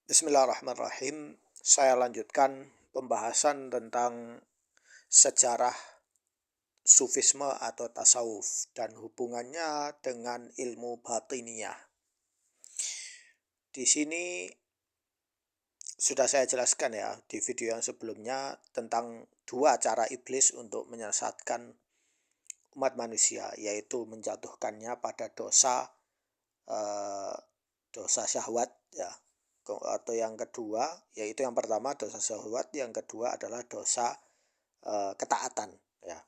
Bismillahirrahmanirrahim. Saya lanjutkan pembahasan tentang sejarah sufisme atau tasawuf dan hubungannya dengan ilmu batiniyah. Di sini sudah saya jelaskan ya di video yang sebelumnya tentang dua cara iblis untuk menyesatkan umat manusia, yaitu menjatuhkannya pada eh, dosa syahwat ya. Atau yang kedua, yaitu yang pertama dosa syahwat, yang kedua adalah dosa ketaatan ya.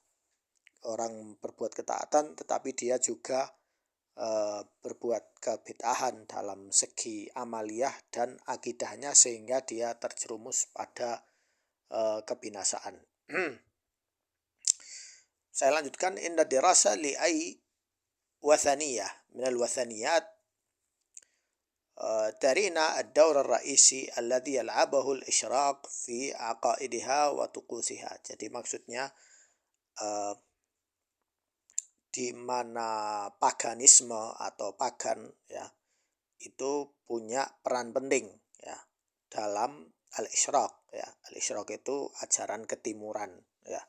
Orang berbuat ketaatan tetapi dia juga berbuat kebid'ahan dalam segi amaliyah dan akidahnya sehingga dia terjerumus pada kebinasaan. Saya lanjutkan, inna dirasa li'ai wathaniyah minal wathaniyat ترينا الدور الرئيسي الذي يلعبه الإشراق في عقائدها وطقوسها. Jadi maksudnya di mana paganisme atau pagan ya itu punya peran penting ya dalam al-isyraq ya. Al-isyraq itu ajaran ketimuran ya.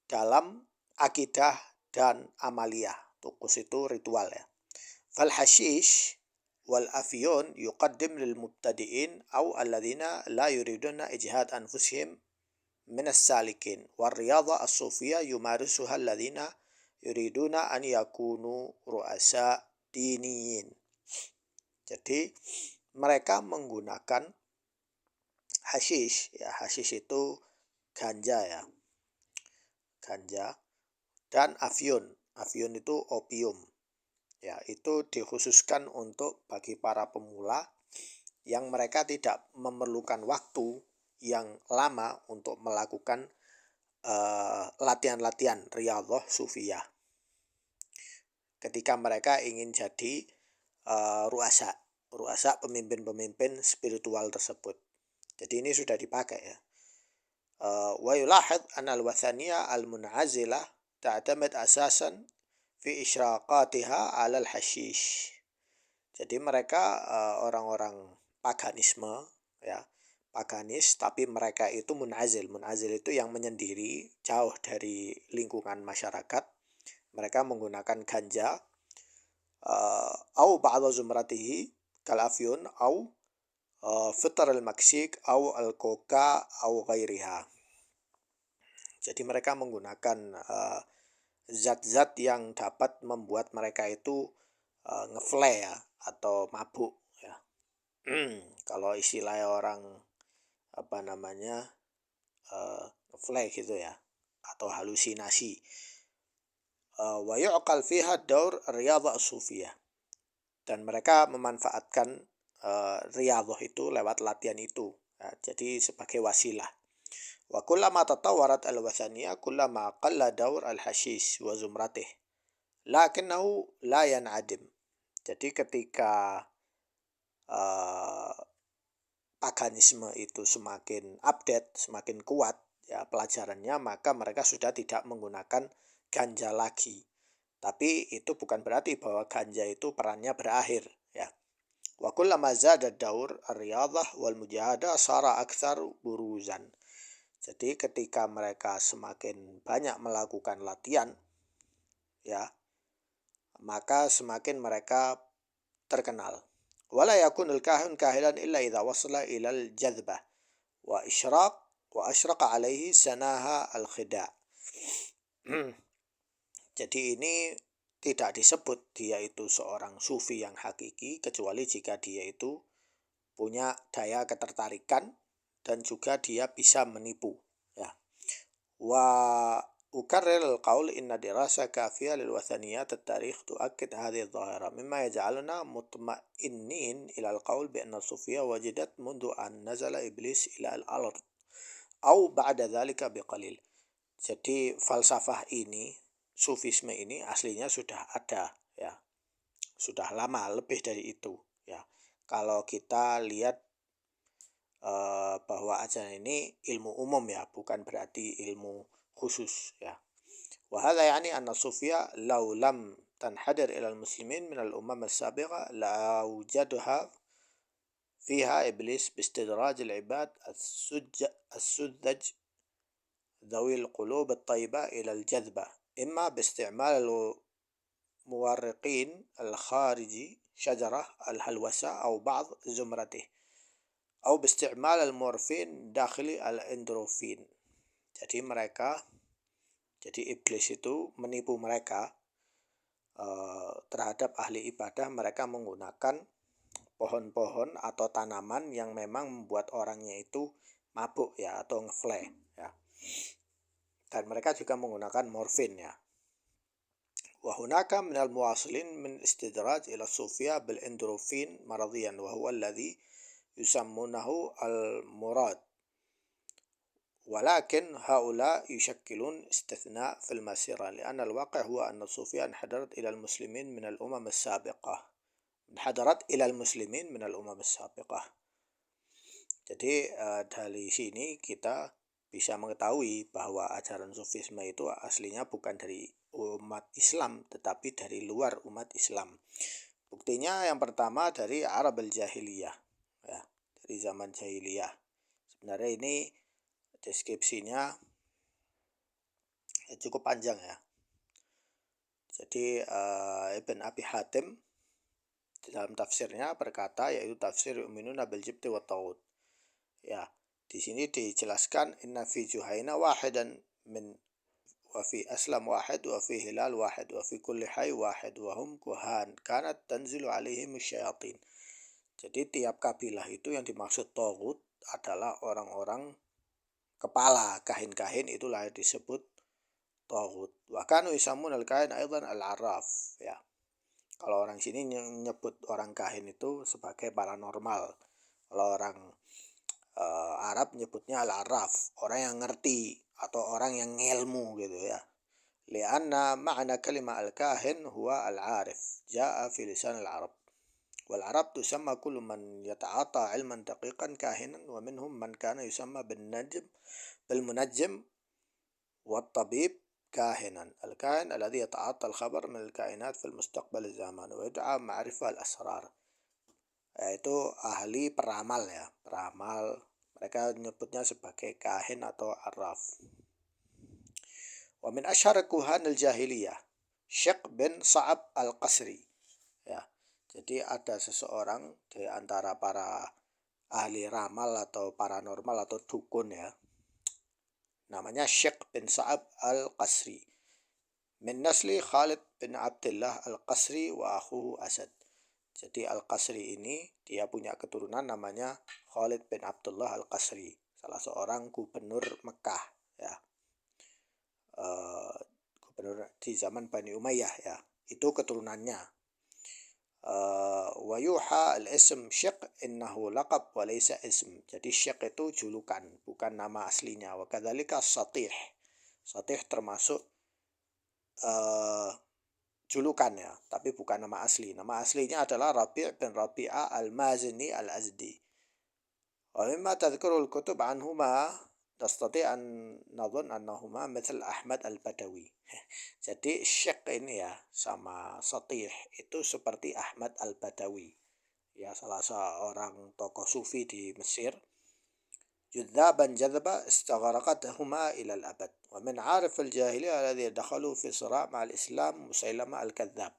Dalam akidah dan amaliyah. Tukus itu ritual ya. Fal hashish wal afyun yuqaddim lil mubtadi'in aw alladhina la yuriduna ijhad anfusihim min as-salikin war riyadha as-sufiyya yumarisuha alladhina yuriduna an yakunu ru'asa diniyin. Jadi mereka menggunakan hashish ya, hashish itu ganja ya. Ganja dan afyun. Afyun itu opium. Ya, itu dikhususkan untuk bagi para pemula yang mereka tidak memerlukan waktu yang lama untuk melakukan latihan-latihan riyadhah sufiyah. Ketika mereka ingin jadi ruasa pemimpin-pemimpin spiritual tersebut. Jadi ini sudah dipakai ya. Wa yulahid anna al-wathaniyah al-mun'azilah ta'tamid asasan fi isyraqatiha 'ala al-hashish. Jadi mereka orang-orang paganisme ya, paganis tapi mereka itu munazil. Munazil itu yang menyendiri, jauh dari lingkungan masyarakat. Mereka menggunakan ganja au ba'dha zumratihi kal afyun au fitr al-maksik au al-coca au ghairiha. Jadi mereka menggunakan zat-zat yang dapat membuat mereka itu ngefle ya atau mabuk ya. Kalau istilah orang ngefle gitu ya atau halusinasi. Wa yu'qal fiha daur riyadhah sufiyah. Dan mereka memanfaatkan riyadhah itu lewat latihan itu. Ya, jadi sebagai wasilah. Wa kullama tatawwarat al-wathaniyah kullama qalla daur al-hashish wa zumratih. Lakinnahu la yan'adim. Jadi ketika paganisme itu semakin update, semakin kuat ya pelajarannya, maka mereka sudah tidak menggunakan ganja lagi. Tapi itu bukan berarti bahwa ganja itu perannya berakhir ya. Wa kullama zada daur ar-riyadhah wal mujahadah sara aktsar buruzan. Jadi ketika mereka semakin banyak melakukan latihan ya, maka semakin mereka terkenal. Wala yakunul kahin kahilan illa idza wasala ilal jadbah wa ashraqa alaihi sanaha al-khida'. Jadi ini tidak disebut dia itu seorang sufi yang hakiki kecuali jika dia itu punya daya ketertarikan dan juga dia bisa menipu ya. Wa ukarrir al-qaul inna dirasa kafiyah lil wathaniyat at-tarikh tu'akkid hadhihi adh-dhahira mimma yaj'aluna mutma'innin ila al-qaul bi anna sufiyya wajidat mundu an nazala iblis ila al-ard au ba'da dhalika biqalil. Jadi falsafah ini, sufisme ini aslinya sudah ada ya. Sudah lama, lebih dari itu ya. Kalau kita lihat bahwa ajaran ini ilmu umum ya, bukan berarti ilmu khusus ya. Wa hadha yani anna sufiyya law lam tanhadir ila al-muslimin min al-umam as-sabiqa la wujadaha فيها إبليس باستدراج العباد السذج ذوي القلوب الطيبة إلى الجذبة، إما باستعمال المورقين الخارجي شجرة الهلوسة أو بعض زمرته، أو باستعمال المورفين داخل الإندروفين. Jadi iblis itu menipu mereka terhadap ahli ibadah. Mereka menggunakan pohon-pohon atau tanaman yang memang membuat orangnya itu mabuk ya, atau ngefle ya. Dan mereka juga menggunakan morfin ya. Wa hunaka min al-muwasilin min istidraj ila sufia bil endorfin maradiyan wa huwa alladhi yusammunahu al-murad. ولكن هؤلاء يشكلون استثناء في المسيرة، لأن الواقع هو أن الصوفية انحدرت إلى المسلمين من الأمم السابقة. Jadi dari sini kita bisa mengetahui bahwa ajaran sufisme itu aslinya bukan dari umat Islam, tetapi dari luar umat Islam. Buktinya yang pertama dari Arab al-Jahiliyah ya, dari zaman jahiliyah. Sebenarnya ini deskripsinya cukup panjang ya. Jadi Ibn Abi Hatim dalam tafsirnya berkata, yaitu tafsir Yu'minuna bil jibti wa taghut. Ya, di sini dijelaskan inna fi Juhayna wahidan min wa fi aslam wahid wa fi hilal wahid wa fi kulli hayy wahid wa hum kuhan kanat tanzilu alaihim syayatin. Jadi tiap kabilah itu yang dimaksud taghut adalah orang-orang kepala, kahin-kahin, itulah yang disebut taghut. Wa kanu yusammun al-kahin aidan al-arraf ya. Kalau orang sini menyebut orang kahin itu sebagai paranormal. Kalau orang Arab menyebutnya al-arraf, orang yang ngerti atau orang yang ngilmu gitu ya. Lianna ma'na kalimah al-kahin huwa al-arif, ja'a fi lisan al-arab. Wal arab tusamma kullu man yata'ata ilman daqiqan kahinan, wa minhum man kana yusamma بالمنجم والطبيب كاهنا. الكاهن الذي يتعاطى الخبر من الكائنات في المستقبل الزمان ويدعى معرفة الأسرار, yaitu ahli peramal ya, peramal. Mereka menyebutnya sebagai kahin atau arraf. Wa min asyhar kuhan al-jahiliyah Syekh bin Sa'ab al-Qasri ya. Jadi ada seseorang di antara para ahli ramal atau paranormal atau dukun ya, namanya Syekh bin Sa'ab al-Qasri, min nasli Khalid bin Abdullah al-Qasri wa akhuhu Asad. Jadi al-Qasri ini dia punya keturunan namanya Khalid bin Abdullah al-Qasri, salah seorang gubernur Mekah ya, gubernur di zaman Bani Umayyah ya, itu keturunannya. Wa yuha al-ism Syekh innahu laqab wa laysa ism. Jadi Syekh itu julukan, bukan nama aslinya. Wa kadzalika Satih. Satih termasuk julukan ya, tapi bukan nama asli. Nama aslinya adalah Rabi' bin Rabi'ah al-Mazini al-Azdi. Wa mimma tadhkurul kutub anhuma nastati' an nadhun annahuma mithal Ahmad al-Badawi. Jadi Syekh ini ya sama Satih itu seperti Ahmad al-Badawi ya, salah seorang tokoh sufi di Mesir. Judzaban jadzaba istagharaqathuma ila al-abad. Wa min 'arif al-jahiliyah alladhi dakhalu fi sira' ma'al Islam Musailamah al-Kadzdzab.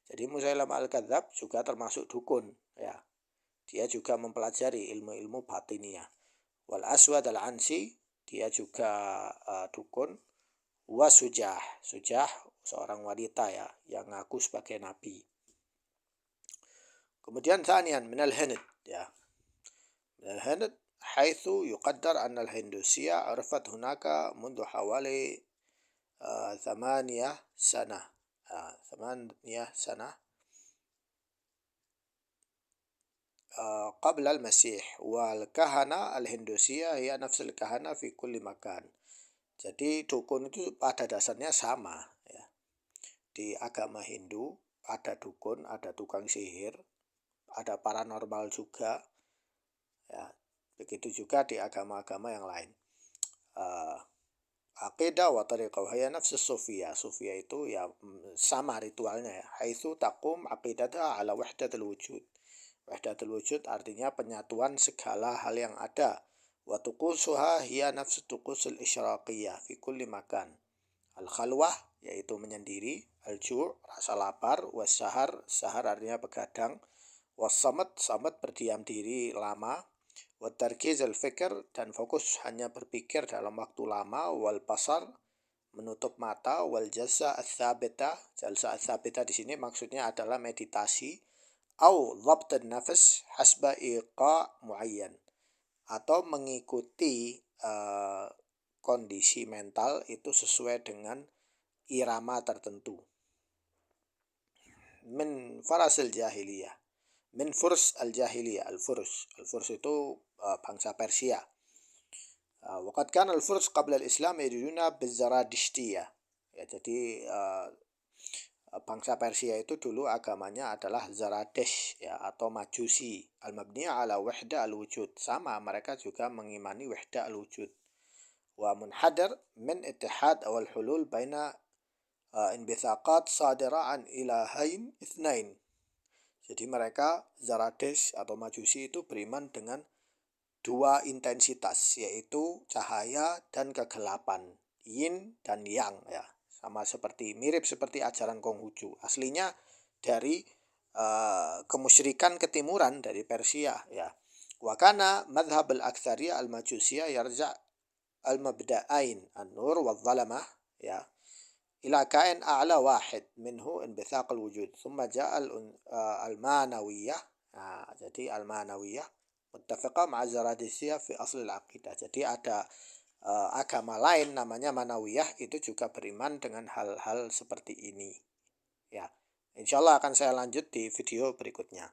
Jadi Musailamah al-Kadzdzab juga termasuk dukun ya. Dia juga mempelajari ilmu-ilmu batiniyah. Wal Aswad al-Ansi, dia juga dukun. Wa Sujah seorang wanita ya yang ngaku sebagai nabi. Kemudian thanian min al-Hind ya. Min al-Hind haitsu yuqaddar anna al-Hindusiyya arafat hunaka mundu hawali 8 sanah قبل المسيح والكهنة الهندوسية هي نفس الكهنة في كل مكان. Jadi dukun itu pada dasarnya sama ya. Di agama Hindu ada dukun, ada tukang sihir, ada paranormal juga ya. Begitu juga di agama-agama yang lain. Aqidah wa tariqah hiya nafs as-sufiyah. Sufiyah itu ya sama ritualnya ya. Haitsu taqum aqidatuha ala wahdatil wujud. Wahdatul wujud artinya penyatuan segala hal yang ada. Wa tuqusuha hiya nafsu tuqusul isyraqiyah fi kulli makan. Al-khalwah yaitu menyendiri, al-ju' rasa lapar, was-sahar, sahar artinya begadang, was-samat, samat berdiam diri lama, wa tarkiz al-fikr dan fokus hanya berpikir dalam waktu lama, wal basar menutup mata, wal jalsa ats-tsabita, jalsa ats-tsabita di sini maksudnya adalah meditasi, au dhabt an-nafas hasba iqa muayyan atau mengikuti kondisi mental itu sesuai dengan irama tertentu. Min farasil jahiliyah, min furs al-jahiliyah, al-furs itu bangsa Persia. Waqad kana al-furs qabla al-islam yadununa bizaradishtiyah. Ya, jadi bangsa Persia itu dulu agamanya adalah Zaradesh ya, atau Majusi, al-mabniya ala wahda al-wujud. Sama, mereka juga mengimani wahda al-wujud. Wa munhadar min ittihad awal hulul baina inbithaqat sadira an ilahain ithnain. Jadi mereka Zaradesh atau Majusi itu beriman dengan dua intensitas, yaitu cahaya dan kegelapan, yin dan yang ya. Sama seperti, mirip seperti ajaran Konghucu. Aslinya dari kemusyrikan ketimuran dari Persia ya. Wa kana madhhab al-aktsariyah al-majusiyah yarja' al-mabda'ain an-nur wal-zalamah ya ila kain a'la wahid minhu inbithaq al-wujud thumma ja'a al-manawiyah. Nah, jadi al-manawiyah muttafiqah ma'a zaradisiyah fi asl al-aqidah. Jadi ada agama lain namanya Manawiyah itu juga beriman dengan hal-hal seperti ini. Ya, insyaallah akan saya lanjut di video berikutnya.